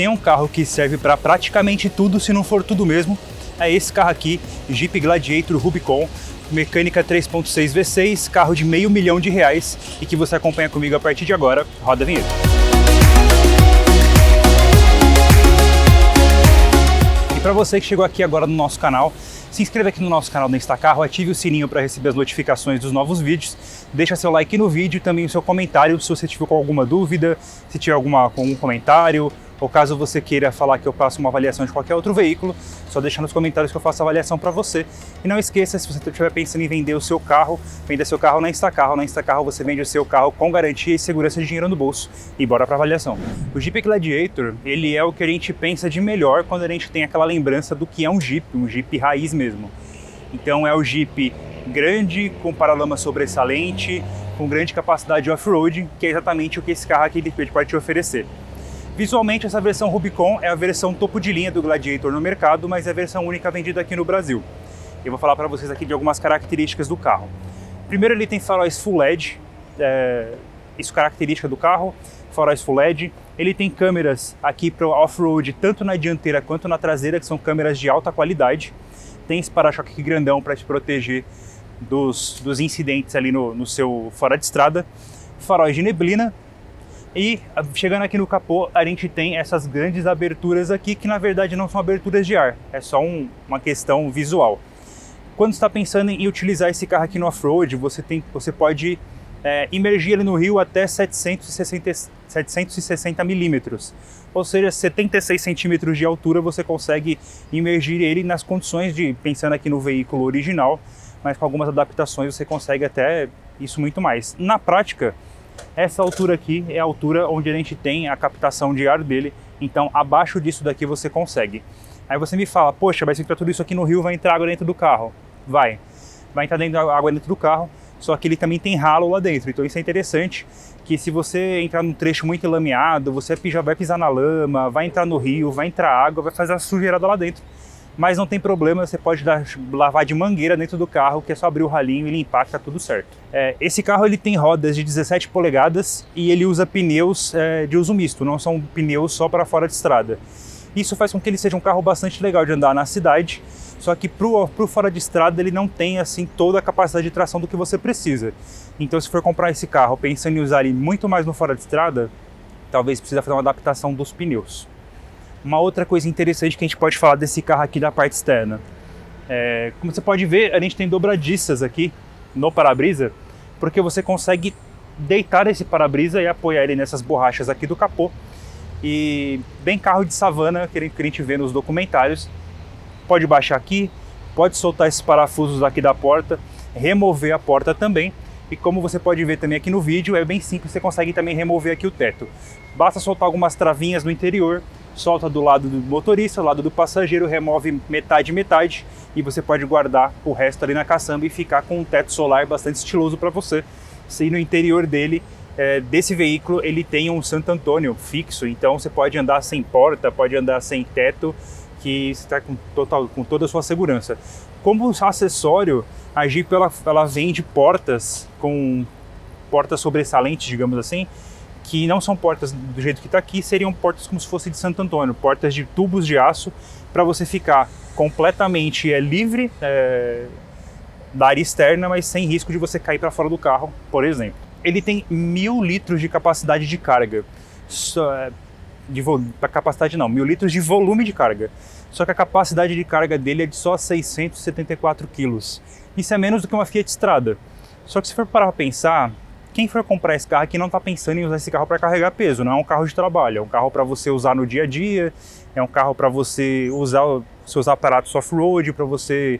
tem um carro que serve para praticamente tudo, se não for tudo mesmo, é esse carro aqui, Jeep Gladiator Rubicon, mecânica 3.6 V6, carro de R$500 mil e que você acompanha comigo a partir de agora. Roda a vinheta. E para você que chegou aqui agora no nosso canal, se inscreva aqui no nosso canal do Instacarro, ative o sininho para receber as notificações dos novos vídeos, deixa seu like no vídeo e também o seu comentário se você tiver com alguma dúvida, se tiver algum comentário, ou caso você queira falar que eu faça uma avaliação de qualquer outro veículo, só deixa nos comentários que eu faço a avaliação para você. E não esqueça, se você estiver pensando em vender o seu carro, venda seu carro na Instacarro. Na Instacarro você vende o seu carro com garantia e segurança de dinheiro no bolso. E bora para avaliação. O Jeep Gladiator, ele é o que a gente pensa de melhor quando a gente tem aquela lembrança do que é um Jeep raiz mesmo. Então é o Jeep grande, com paralama sobressalente, com grande capacidade off-road, que é exatamente o que esse carro aqui pode te oferecer. Visualmente, essa versão Rubicon é a versão topo de linha do Gladiator no mercado, mas é a versão única vendida aqui no Brasil. Eu vou falar para vocês aqui de algumas características do carro. Primeiro, ele tem faróis Full LED, isso é característica do carro, faróis Full LED. Ele tem câmeras aqui para o off-road, tanto na dianteira quanto na traseira, que são câmeras de alta qualidade. Tem esse para-choque aqui grandão para te proteger dos incidentes ali no seu fora de estrada. Faróis de neblina. E chegando aqui no capô, a gente tem essas grandes aberturas aqui, que na verdade não são aberturas de ar, é só uma questão visual. Quando está pensando em utilizar esse carro aqui no off-road, você pode imergir ele no rio até 760 milímetros, ou seja, 76 centímetros de altura você consegue imergir ele nas condições de, pensando aqui no veículo original, mas com algumas adaptações você consegue até isso muito mais. Na prática, essa altura aqui é a altura onde a gente tem a captação de ar dele, então abaixo disso daqui você consegue. Aí você me fala, poxa, mas se entrar tudo isso aqui no rio, vai entrar água dentro do carro? Vai entrar água dentro do carro, só que ele também tem ralo lá dentro, então isso é interessante, que se você entrar num trecho muito lameado, você já vai pisar na lama, vai entrar no rio, vai entrar água, vai fazer a sujeirada lá dentro. Mas não tem problema, você pode lavar de mangueira dentro do carro, que é só abrir o ralinho e limpar, que tá tudo certo. Esse carro ele tem rodas de 17 polegadas e ele usa pneus de uso misto, não são pneus só para fora de estrada. Isso faz com que ele seja um carro bastante legal de andar na cidade, só que pro fora de estrada ele não tem assim toda a capacidade de tração do que você precisa. Então se for comprar esse carro pensando em usar ele muito mais no fora de estrada, talvez precisa fazer uma adaptação dos pneus. Uma outra coisa interessante que a gente pode falar desse carro aqui da parte externa. Como você pode ver, a gente tem dobradiças aqui no para-brisa, porque você consegue deitar esse para-brisa e apoiar ele nessas borrachas aqui do capô. E bem carro de savana, que a gente vê nos documentários. Pode baixar aqui, pode soltar esses parafusos aqui da porta, remover a porta também. E como você pode ver também aqui no vídeo, é bem simples, você consegue também remover aqui o teto. Basta soltar algumas travinhas no interior, solta do lado do motorista, do lado do passageiro, remove metade e você pode guardar o resto ali na caçamba e ficar com um teto solar bastante estiloso para você. Se no interior dele, desse veículo, ele tem um Santo Antônio fixo, então você pode andar sem porta, pode andar sem teto, que você está com toda a sua segurança. Como acessório, a Jeep ela vende portas com portas sobressalentes, digamos assim, que não são portas do jeito que está aqui, seriam portas como se fosse de Santo Antônio, portas de tubos de aço, para você ficar completamente livre da área externa, mas sem risco de você cair para fora do carro, por exemplo. Ele tem 1000 litros de capacidade de carga, 1000 litros de volume de carga, só que a capacidade de carga dele é de só 674 quilos. Isso é menos do que uma Fiat Strada. Só que se for parar para pensar, quem for comprar esse carro aqui não está pensando em usar esse carro para carregar peso, não é um carro de trabalho, é um carro para você usar no dia a dia, é um carro para você usar os seus aparatos off-road, para você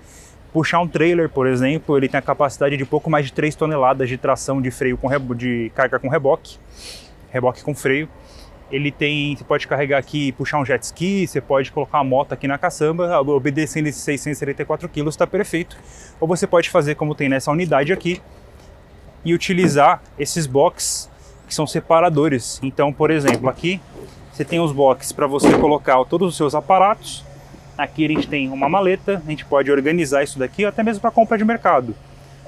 puxar um trailer, por exemplo. Ele tem a capacidade de pouco mais de 3 toneladas de tração de freio de carga com reboque com freio. Você pode carregar aqui, puxar um jet ski, você pode colocar uma moto aqui na caçamba, obedecendo esses 674 kg, está perfeito. Ou você pode fazer como tem nessa unidade aqui, e utilizar esses boxes que são separadores. Então, por exemplo, aqui você tem os boxes para você colocar todos os seus aparatos. Aqui a gente tem uma maleta, a gente pode organizar isso daqui, até mesmo para compra de mercado.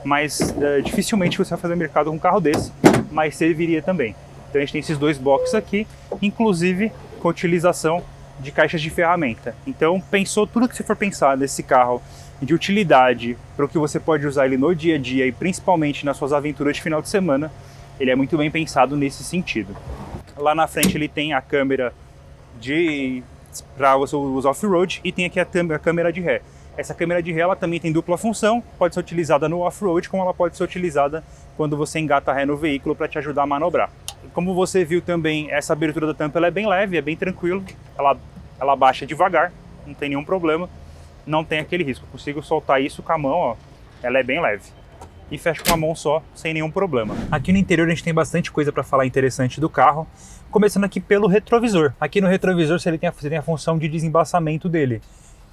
Mas dificilmente você vai fazer mercado com um carro desse, mas serviria também. Então a gente tem esses dois boxes aqui, inclusive com a utilização de caixas de ferramenta. Então, pensou tudo que você for pensar nesse carro de utilidade para o que você pode usar ele no dia a dia e principalmente nas suas aventuras de final de semana, ele é muito bem pensado nesse sentido. Lá na frente ele tem a câmera para você usar off-road e tem aqui a câmera de ré. Essa câmera de ré ela também tem dupla função, pode ser utilizada no off-road, como ela pode ser utilizada quando você engata ré no veículo para te ajudar a manobrar. Como você viu também, essa abertura da tampa ela é bem leve, é bem tranquilo, ela baixa devagar, não tem nenhum problema, não tem aquele risco. Eu consigo soltar isso com a mão, ó, ela é bem leve. E fecha com a mão só, sem nenhum problema. Aqui no interior a gente tem bastante coisa para falar interessante do carro, começando aqui pelo retrovisor. Aqui no retrovisor você tem a função de desembaçamento dele.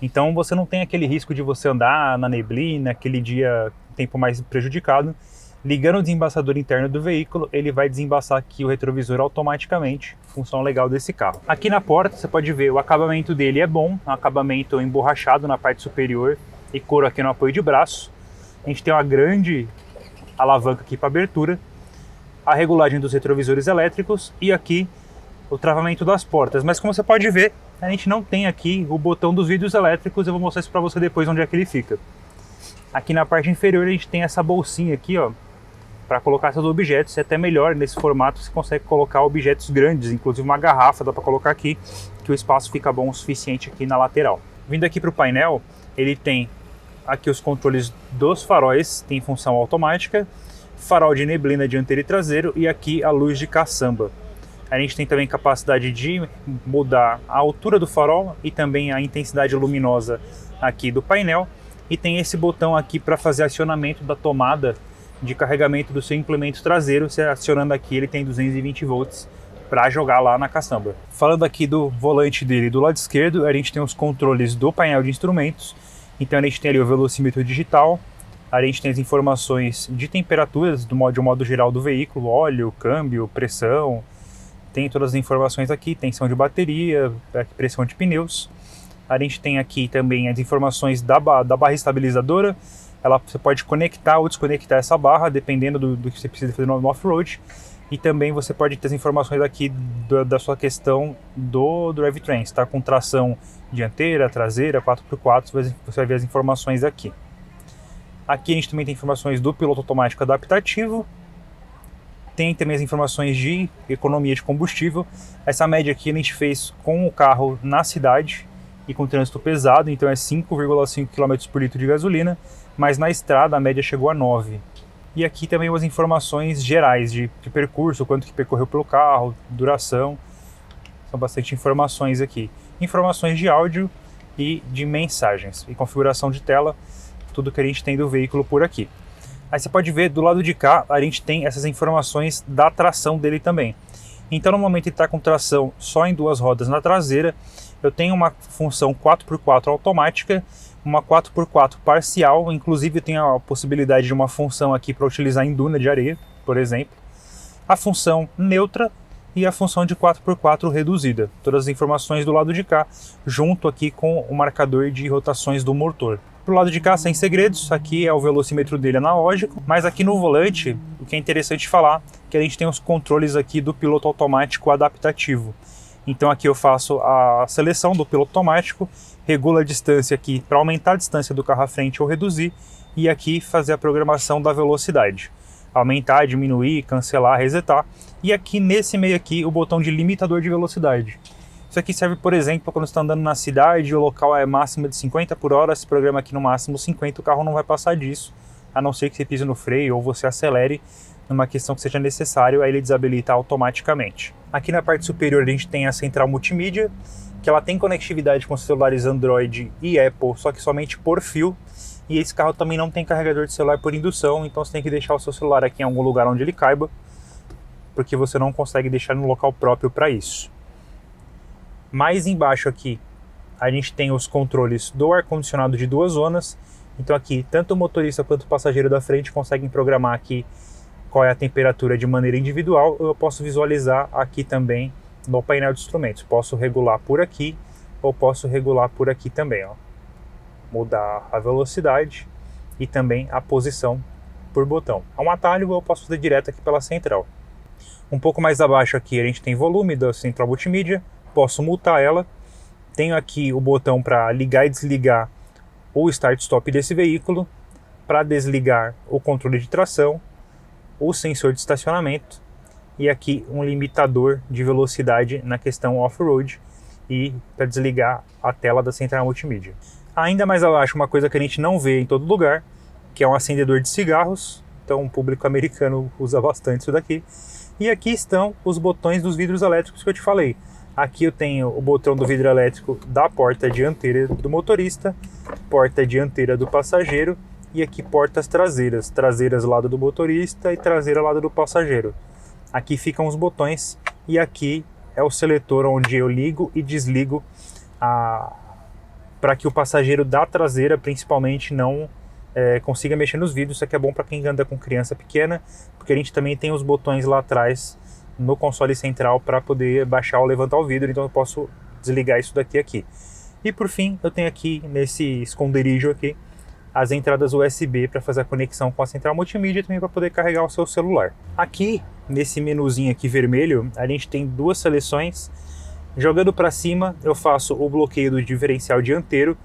Então você não tem aquele risco de você andar na neblina, aquele dia tempo mais prejudicado. Ligando o desembaçador interno do veículo, ele vai desembaçar aqui o retrovisor automaticamente. Função legal desse carro. Aqui na porta você pode ver o acabamento dele é bom, um acabamento emborrachado na parte superior e couro aqui no apoio de braço. A gente tem uma grande alavanca aqui para abertura, a regulagem dos retrovisores elétricos e aqui o travamento das portas. Mas como você pode ver, a gente não tem aqui o botão dos vidros elétricos, eu vou mostrar isso para você depois onde é que ele fica. Aqui na parte inferior a gente tem essa bolsinha aqui, ó, para colocar seus objetos. É até melhor nesse formato, você consegue colocar objetos grandes, inclusive uma garrafa dá para colocar aqui, que o espaço fica bom o suficiente aqui na lateral. Vindo aqui para o painel, ele tem aqui os controles dos faróis, tem função automática, farol de neblina dianteiro e traseiro e aqui a luz de caçamba. A gente tem também capacidade de mudar a altura do farol e também a intensidade luminosa aqui do painel. E tem esse botão aqui para fazer acionamento da tomada de carregamento do seu implemento traseiro. Você acionando aqui, ele tem 220 volts para jogar lá na caçamba. Falando aqui do volante dele do lado esquerdo, a gente tem os controles do painel de instrumentos. Então a gente tem ali o velocímetro digital, a gente tem as informações de temperaturas de modo geral do veículo, óleo, câmbio, pressão, tem todas as informações aqui, tensão de bateria, pressão de pneus. A gente tem aqui também as informações da barra estabilizadora, você pode conectar ou desconectar essa barra, dependendo do que você precisa fazer no off-road. E também você pode ter as informações aqui da sua questão do drivetrain, se está com tração dianteira, traseira, 4x4, você vai ver as informações aqui. Aqui a gente também tem informações do piloto automático adaptativo, tem também as informações de economia de combustível. Essa média aqui a gente fez com o carro na cidade e com trânsito pesado, então é 5,5 km por litro de gasolina, mas na estrada a média chegou a 9. E aqui também as informações gerais de percurso, quanto que percorreu pelo carro, duração, são bastante informações aqui. Informações de áudio e de mensagens, e configuração de tela, tudo que a gente tem do veículo por aqui. Aí você pode ver do lado de cá, a gente tem essas informações da tração dele também. Então no momento ele está com tração só em duas rodas na traseira, eu tenho uma função 4x4 automática, uma 4x4 parcial, inclusive eu tenho a possibilidade de uma função aqui para utilizar em duna de areia, por exemplo, a função neutra e a função de 4x4 reduzida. Todas as informações do lado de cá, junto aqui com o marcador de rotações do motor. Pro lado de cá, sem segredos, aqui é o velocímetro dele analógico, mas aqui no volante, o que é interessante falar, é que a gente tem os controles aqui do piloto automático adaptativo. Então aqui eu faço a seleção do piloto automático, regulo a distância aqui para aumentar a distância do carro à frente ou reduzir, e aqui fazer a programação da velocidade. Aumentar, diminuir, cancelar, resetar. E aqui nesse meio aqui o botão de limitador de velocidade. Isso aqui serve, por exemplo, quando você está andando na cidade e o local é máximo de 50 por hora, esse programa aqui no máximo 50, o carro não vai passar disso, a não ser que você pise no freio ou você acelere numa questão que seja necessário, aí ele desabilita automaticamente. Aqui na parte superior a gente tem a central multimídia, que ela tem conectividade com celulares Android e Apple, só que somente por fio, e esse carro também não tem carregador de celular por indução, então você tem que deixar o seu celular aqui em algum lugar onde ele caiba, porque você não consegue deixar no local próprio para isso. Mais embaixo aqui a gente tem os controles do ar-condicionado de 2 zonas, então aqui tanto o motorista quanto o passageiro da frente conseguem programar aqui qual é a temperatura de maneira individual, ou eu posso visualizar aqui também no painel de instrumentos. Posso regular por aqui ou posso regular por aqui também, ó. Mudar a velocidade e também a posição por botão. É um atalho, eu posso fazer direto aqui pela central. Um pouco mais abaixo aqui a gente tem volume da central multimídia, posso multar ela. Tenho aqui o botão para ligar e desligar o start-stop desse veículo, para desligar o controle de tração, o sensor de estacionamento e aqui um limitador de velocidade na questão off-road e para desligar a tela da central multimídia. Ainda mais abaixo, uma coisa que a gente não vê em todo lugar, que é um acendedor de cigarros. Então o público americano usa bastante isso daqui. E aqui estão os botões dos vidros elétricos que eu te falei. Aqui eu tenho o botão do vidro elétrico da porta dianteira do motorista, porta dianteira do passageiro e aqui portas traseiras. Traseiras lado do motorista e traseira lado do passageiro. Aqui ficam os botões e aqui é o seletor onde eu ligo e desligo para que o passageiro da traseira principalmente não consiga mexer nos vidros. Isso aqui é bom para quem anda com criança pequena, porque a gente também tem os botões lá atrás no console central para poder baixar ou levantar o vidro, então eu posso desligar isso daqui. E por fim, eu tenho aqui nesse esconderijo aqui as entradas USB para fazer a conexão com a central multimídia e também para poder carregar o seu celular. Aqui, nesse menuzinho aqui vermelho, a gente tem duas seleções. Jogando para cima, eu faço o bloqueio do diferencial dianteiro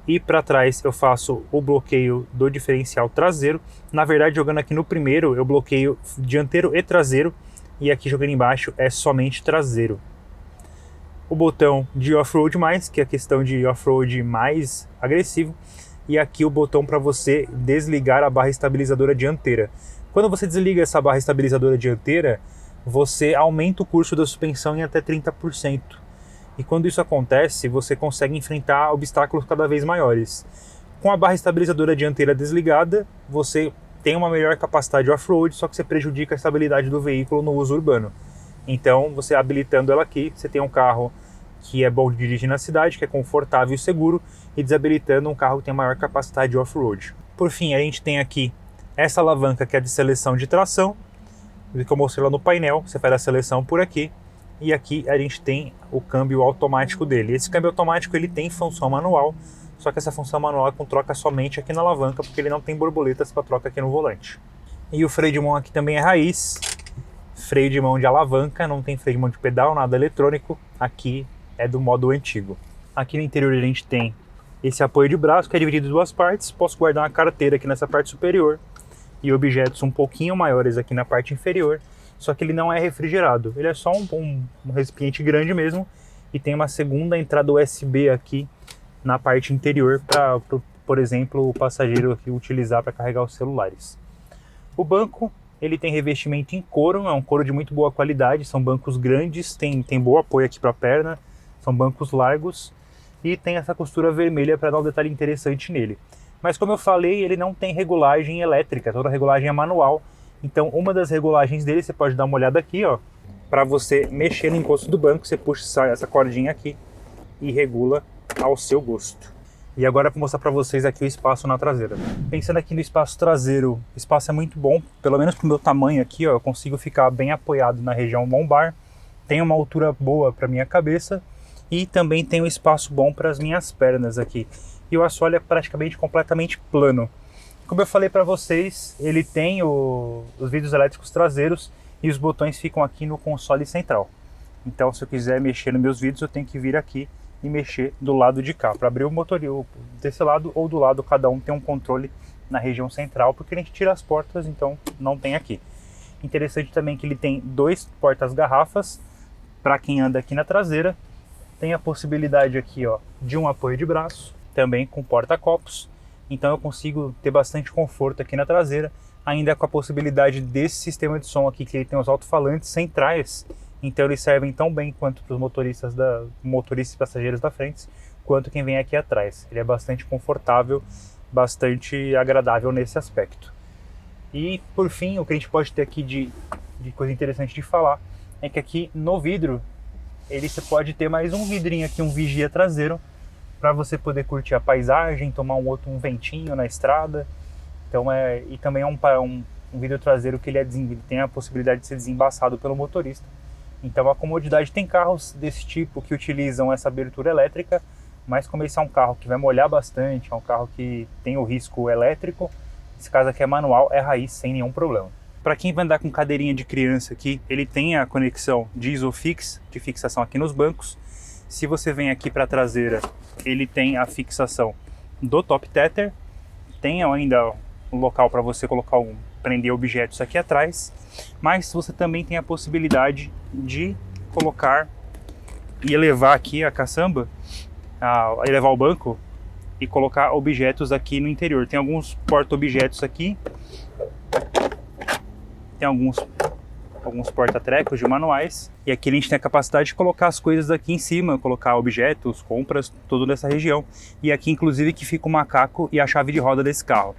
e para trás eu faço o bloqueio do diferencial traseiro. Na verdade, jogando aqui no primeiro, eu bloqueio dianteiro e traseiro e aqui jogando embaixo é somente traseiro. O botão de off-road mais, que é a questão de off-road mais agressivo, e aqui o botão para você desligar a barra estabilizadora dianteira. Quando você desliga essa barra estabilizadora dianteira, você aumenta o curso da suspensão em até 30%. E quando isso acontece, você consegue enfrentar obstáculos cada vez maiores. Com a barra estabilizadora dianteira desligada, você tem uma melhor capacidade off-road, só que você prejudica a estabilidade do veículo no uso urbano. Então, você habilitando ela aqui, você tem um carro que é bom de dirigir na cidade, que é confortável e seguro, e desabilitando um carro que tem maior capacidade off-road. Por fim, a gente tem aqui essa alavanca que é de seleção de tração, que eu mostrei lá no painel, você faz a seleção por aqui, e aqui a gente tem o câmbio automático dele. Esse câmbio automático ele tem função manual, só que essa função manual é com troca somente aqui na alavanca, porque ele não tem borboletas para troca aqui no volante. E o freio de mão aqui também é raiz, freio de mão de alavanca, não tem freio de mão de pedal, nada eletrônico, aqui é do modo antigo. Aqui no interior a gente tem esse apoio de braço que é dividido em duas partes, posso guardar uma carteira aqui nessa parte superior e objetos um pouquinho maiores aqui na parte inferior, só que ele não é refrigerado, ele é só um recipiente grande mesmo e tem uma segunda entrada USB aqui na parte interior para, por exemplo, o passageiro aqui utilizar para carregar os celulares. O banco ele tem revestimento em couro, é um couro de muito boa qualidade, são bancos grandes, tem bom apoio aqui para a perna, são bancos largos e tem essa costura vermelha para dar um detalhe interessante nele. Mas como eu falei, ele não tem regulagem elétrica, toda a regulagem é manual. Então uma das regulagens dele, você pode dar uma olhada aqui, ó, para você mexer no encosto do banco, você puxa essa cordinha aqui e regula ao seu gosto. E agora eu vou mostrar para vocês aqui o espaço na traseira. Pensando aqui no espaço traseiro, o espaço é muito bom, pelo menos pro meu tamanho aqui, ó, eu consigo ficar bem apoiado na região lombar, tem uma altura boa para minha cabeça e também tem um espaço bom para as minhas pernas aqui. E o assoalho é praticamente completamente plano. Como eu falei para vocês, ele tem os vidros elétricos traseiros e os botões ficam aqui no console central. Então se eu quiser mexer nos meus vidros, eu tenho que vir aqui e mexer do lado de cá. Para abrir o motor desse lado ou do lado, cada um tem um controle na região central, porque a gente tira as portas, então não tem aqui. Interessante também que ele tem dois portas-garrafas para quem anda aqui na traseira. Tem a possibilidade aqui, ó, de um apoio de braço, também com porta-copos. Então eu consigo ter bastante conforto aqui na traseira, ainda com a possibilidade desse sistema de som aqui, que ele tem os alto-falantes centrais. Então eles servem tão bem quanto para os motoristas e passageiros da frente, quanto quem vem aqui atrás. Ele é bastante confortável, bastante agradável nesse aspecto. E por fim, o que a gente pode ter aqui de coisa interessante de falar é que aqui no vidro você pode ter mais um vidrinho aqui, um vigia traseiro, para você poder curtir a paisagem, tomar um ventinho na estrada. Então e também é um vidro traseiro que ele tem a possibilidade de ser desembaçado pelo motorista. Então a comodidade, tem carros desse tipo que utilizam essa abertura elétrica, mas como esse é um carro que vai molhar bastante, é um carro que tem o risco elétrico, esse caso aqui é manual, é raiz, sem nenhum problema. Para quem vai andar com cadeirinha de criança aqui, ele tem a conexão de Isofix, de fixação aqui nos bancos. Se você vem aqui para a traseira, ele tem a fixação do top tether. Tem ainda um local para você colocar prender objetos aqui atrás, mas você também tem a possibilidade de colocar e elevar aqui a caçamba, elevar o banco e colocar objetos aqui no interior. Tem alguns porta-objetos aqui, tem alguns porta-trecos de manuais, e aqui a gente tem a capacidade de colocar as coisas aqui em cima, colocar objetos, compras, tudo nessa região. E aqui inclusive que fica o macaco e a chave de roda desse carro.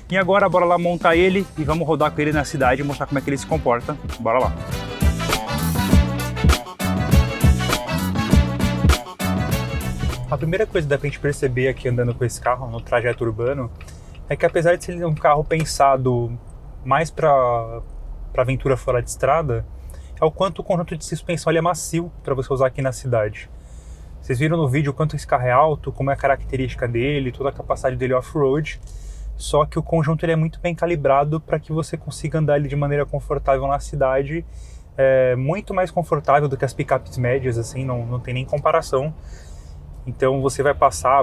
E agora bora lá montar ele e vamos rodar com ele na cidade e mostrar como é que ele se comporta. Bora lá! A primeira coisa que dá pra gente perceber aqui andando com esse carro no trajeto urbano é que, apesar de ser um carro pensado mais para aventura fora de estrada, é o quanto o conjunto de suspensão ele é macio para você usar aqui na cidade. Vocês viram no vídeo o quanto esse carro é alto, como é a característica dele, toda a capacidade dele off-road, só que o conjunto ele é muito bem calibrado para que você consiga andar ele de maneira confortável na cidade, muito mais confortável do que as picapes médias, assim, não tem nem comparação. Então você vai passar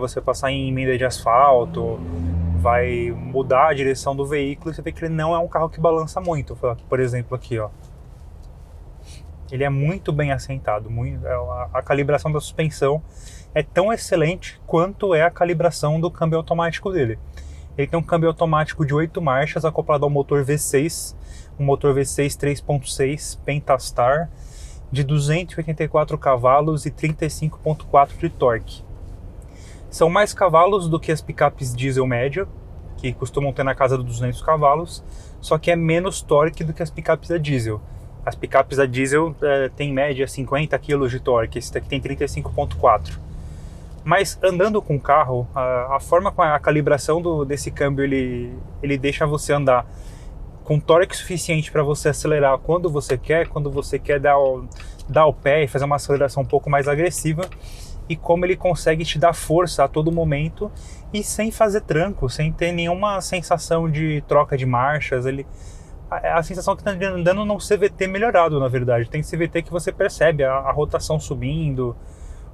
em emenda de asfalto, vai mudar a direção do veículo e você vê que ele não é um carro que balança muito. Por exemplo aqui, ó. Ele é muito bem assentado, a calibração da suspensão é tão excelente quanto é a calibração do câmbio automático dele. Ele tem um câmbio automático de 8 marchas acoplado ao motor V6, um motor V6 3.6 Pentastar, de 284 cavalos e 35.4 de torque. São mais cavalos do que as picapes diesel média, que costumam ter na casa dos 200 cavalos, só que é menos torque do que as picapes a diesel. As picapes a diesel têm em média 50 kg de torque, esse daqui tem 35.4. Mas andando com o carro, a forma com a calibração desse câmbio ele deixa você andar com torque suficiente para você acelerar quando você quer dar o pé e fazer uma aceleração um pouco mais agressiva, e como ele consegue te dar força a todo momento e sem fazer tranco, sem ter nenhuma sensação de troca de marchas. A sensação que está andando num CVT melhorado, na verdade. Tem CVT que você percebe a rotação subindo,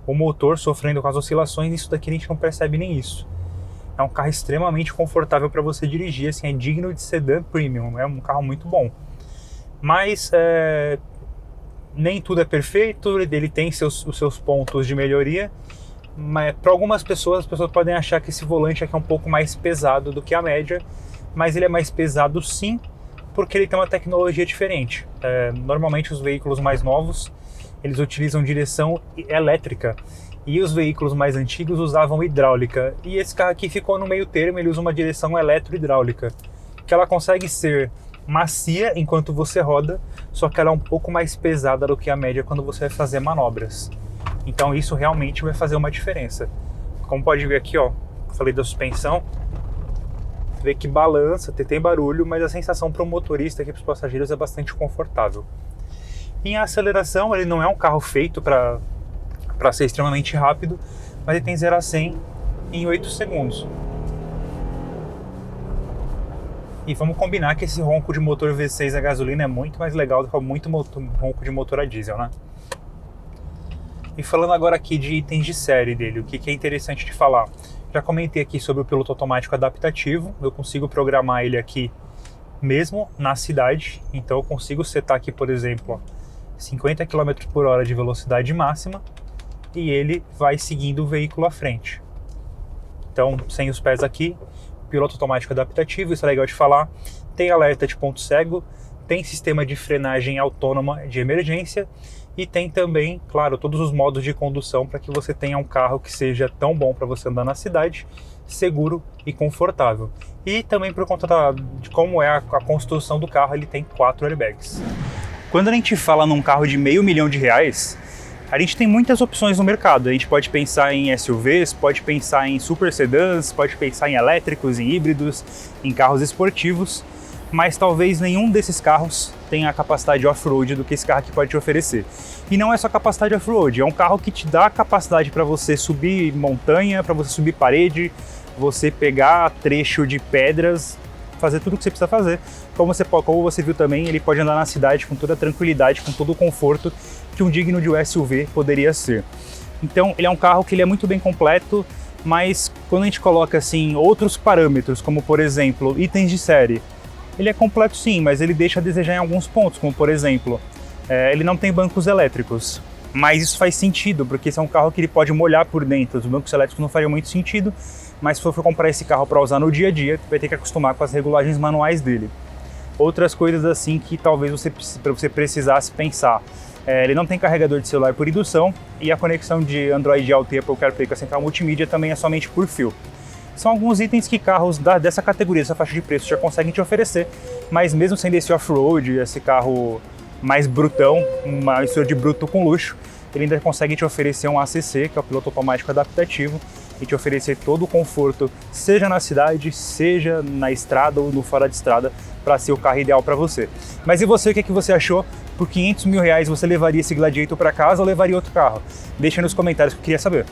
o motor sofrendo com as oscilações, e isso daqui a gente não percebe nem isso. É um carro extremamente confortável para você dirigir, assim, é digno de sedã premium, é um carro muito bom. Mas nem tudo é perfeito, ele tem os seus pontos de melhoria, mas para algumas pessoas, as pessoas podem achar que esse volante aqui é um pouco mais pesado do que a média, mas ele é mais pesado sim, porque ele tem uma tecnologia diferente. Normalmente os veículos mais novos, eles utilizam direção elétrica, e os veículos mais antigos usavam hidráulica, e esse carro aqui ficou no meio termo, ele usa uma direção eletro-hidráulica, que ela consegue ser macia enquanto você roda, só que ela é um pouco mais pesada do que a média quando você vai fazer manobras. Então isso realmente vai fazer uma diferença. Como pode ver aqui, ó, falei da suspensão, vê que balança, tem barulho, mas a sensação para o motorista aqui, para os passageiros, é bastante confortável. Em aceleração, ele não é um carro feito para ser extremamente rápido, mas ele tem 0 a 100 em 8 segundos. E vamos combinar que esse ronco de motor V6 a gasolina é muito mais legal do que muito ronco de motor a diesel, né? E falando agora aqui de itens de série dele, o que é interessante de falar? Já comentei aqui sobre o piloto automático adaptativo, eu consigo programar ele aqui mesmo na cidade, então eu consigo setar aqui, por exemplo, 50 km por hora de velocidade máxima, e ele vai seguindo o veículo à frente. Então, sem os pés aqui, piloto automático adaptativo, isso é legal de falar, tem alerta de ponto cego, tem sistema de frenagem autônoma de emergência e tem também, claro, todos os modos de condução para que você tenha um carro que seja tão bom para você andar na cidade, seguro e confortável. E também por conta de como é a construção do carro, ele tem 4 airbags. Quando a gente fala num carro de R$500 mil, a gente tem muitas opções no mercado. A gente pode pensar em SUVs, pode pensar em super sedãs, pode pensar em elétricos, em híbridos, em carros esportivos, mas talvez nenhum desses carros tenha a capacidade off-road do que esse carro aqui pode te oferecer. E não é só capacidade off-road, é um carro que te dá a capacidade para você subir montanha, para você subir parede, você pegar trecho de pedras, fazer tudo o que você precisa fazer. Como você viu também, ele pode andar na cidade com toda a tranquilidade, com todo o conforto que um digno de um SUV poderia ser. Então ele é um carro que ele é muito bem completo, mas quando a gente coloca assim outros parâmetros, como por exemplo itens de série, ele é completo sim, mas ele deixa a desejar em alguns pontos, como por exemplo, ele não tem bancos elétricos. Mas isso faz sentido, porque esse é um carro que ele pode molhar por dentro. Os bancos elétricos não fariam muito sentido, mas se for comprar esse carro para usar no dia a dia, vai ter que acostumar com as regulagens manuais dele. Outras coisas assim que talvez você precisasse pensar. Ele não tem carregador de celular por indução e a conexão de Android Auto e Apple CarPlay com a central multimídia também é somente por fio. São alguns itens que carros dessa categoria, dessa faixa de preço já conseguem te oferecer, mas mesmo sendo esse off-road, esse carro mais brutão, uma mistura de bruto com luxo, ele ainda consegue te oferecer um ACC, que é o piloto automático adaptativo, e te oferecer todo o conforto, seja na cidade, seja na estrada ou no fora de estrada, para ser o carro ideal para você. Mas e você, o que você achou? Por 500 mil reais você levaria esse Gladiator para casa ou levaria outro carro? Deixa nos comentários que eu queria saber.